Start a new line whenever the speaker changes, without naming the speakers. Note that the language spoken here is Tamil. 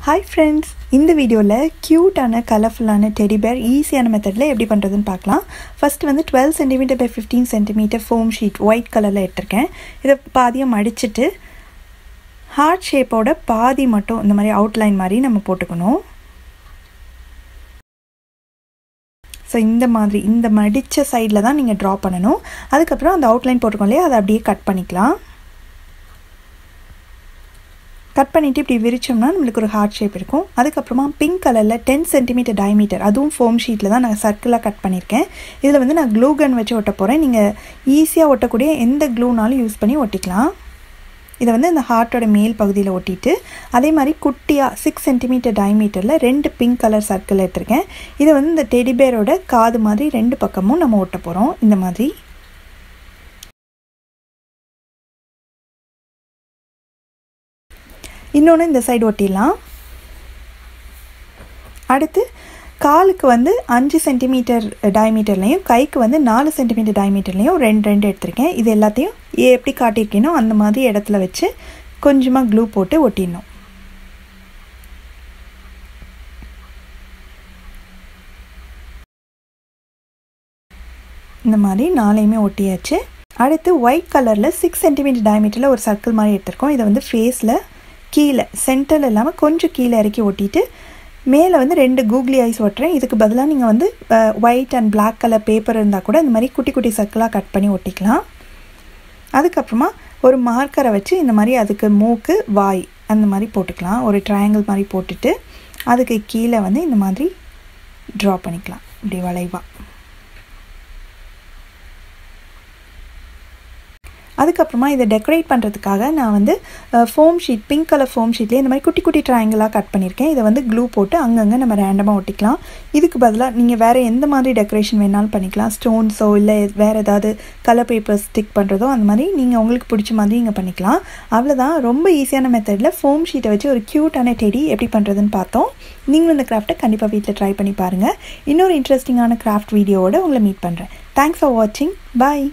Hi friends, in the video cute and colorful teddy bear easy method la eppadi pandradhunu paakalam. First வந்து 12 cm by 15 cm foam sheet white color la எடுத்துர்க்கேன். இத பாதியா மடிச்சிட்டு heart shape ஓட பாதி மட்டும் இந்த மாதிரி outline மாதிரி நம்ம போட்டுக்கணும். So இந்த மாதிரி இந்த மடிச்ச சைடுல தான் நீங்க draw பண்ணனும். அதுக்கு அப்புறம் அந்த outline போட்டுக்கோங்களே அதை அப்படியே கட் பண்ணிக்கலாம். கட் பண்ணிட்டு இப்படி விரிச்சோம்னா நமக்கு ஒரு ஹார்ட் ஷேப் இருக்கும். அதுக்கு அப்புறமா பிங்க் கலர்ல 10 cm டயாமீட்டர் அதுவும் ஃபோம் ஷீட்ல தான் நான் சர்க்கிளா கட் பண்ணிருக்கேன். இதுல வந்து நான் க்ளூ கன் வச்சு ஒட்ட போறேன். நீங்க ஈஸியா ஒட்டக்கூடிய எந்த க்ளூனாலும் யூஸ் பண்ணி ஒட்டிக்கலாம். இத வந்து இந்த ஹார்ட்டோட மேல் பகுதியில ஒட்டிட்டு அதே மாதிரி குட்டியா 6 cm டயாமீட்டர்ல ரெண்டு பிங்க் கலர் சர்க்கிள் எடுத்துர்க்கேன். இத வந்து இந்த டெடி பேரோட காது மாதிரி ரெண்டு பக்கமும் நம்ம ஒட்ட போறோம் இந்த மாதிரி. இன்னொன்று இந்த சைடு ஒட்டிடலாம். அடுத்து காலுக்கு வந்து 5 cm டயாமீட்டர்லையும் கைக்கு வந்து 4 cm டயாமீட்டர்லையும் ரெண்டு எடுத்திருக்கேன். இது எல்லாத்தையும் எப்படி காட்டியிருக்கேனோ அந்த மாதிரி இடத்துல வச்சு கொஞ்சமாக க்ளூ போட்டு ஒட்டிடணும். இந்த மாதிரி நாளையுமே ஒட்டியாச்சு. அடுத்து ஒயிட் கலரில் 6 cm டயாமீட்டரில் ஒரு சர்க்கிள் மாதிரி எடுத்திருக்கோம். இதை வந்து ஃபேஸில் கீழே சென்டரில் இல்லாமல் கொஞ்சம் கீழே இறக்கி ஒட்டிட்டு மேலே வந்து ரெண்டு கூகுளி ஐஸ் ஒட்டுறேன். இதுக்கு பதிலாக நீங்கள் வந்து white and black colour paper இருந்தால் கூட இந்த மாதிரி குட்டி குட்டி சர்க்கிளாக கட் பண்ணி ஒட்டிக்கலாம். அதுக்கப்புறமா ஒரு மார்க்கரை வச்சு இந்த மாதிரி அதுக்கு மூக்கு வாய் அந்த மாதிரி போட்டுக்கலாம். ஒரு ட்ரையாங்கிள் மாதிரி போட்டுட்டு அதுக்கு கீழே வந்து இந்த மாதிரி ட்ரா பண்ணிக்கலாம் இப்படி வளைவாக. அதுக்கப்புறமா இதை டெக்கரேட் பண்ணுறதுக்காக நான் வந்து foam sheet pink colour foam ஷீட்லேயே இந்த மாதிரி குட்டி குட்டி ட்ரையாங்கிளாக கட் பண்ணியிருக்கேன். இதை வந்து க்ளூ போட்டு அங்கங்கே நம்ம ரேண்டமாக ஒட்டிக்கலாம். இதுக்கு பதிலாக நீங்கள் வேறு எந்த மாதிரி டெக்கரேஷன் வேணாலும் பண்ணிக்கலாம். ஸ்டோன்ஸோ இல்லை வேறு ஏதாவது கலர் பேப்பர்ஸ் ஸ்டிக் பண்ணுறதோ அந்த மாதிரி நீங்கள் உங்களுக்கு பிடிச்ச மாதிரி நீங்கள் பண்ணிக்கலாம். அவ்வளோதான், ரொம்ப ஈஸியான மெத்தடில் ஃபோம் ஷீட்டை வச்சு ஒரு க்யூட்டான டெடி எப்படி பண்ணுறதுன்னு பார்த்தோம். நீங்களும் இந்த கிராஃப்ட்டை கண்டிப்பாக வீட்டில் ட்ரை பண்ணி பாருங்கள். இன்னொரு இன்ட்ரெஸ்டிங்கான கிராஃப்ட் வீடியோவோட உங்களை மீட் பண்ணுறேன். தேங்க்ஸ் ஃபார் வாட்சிங். பாய்.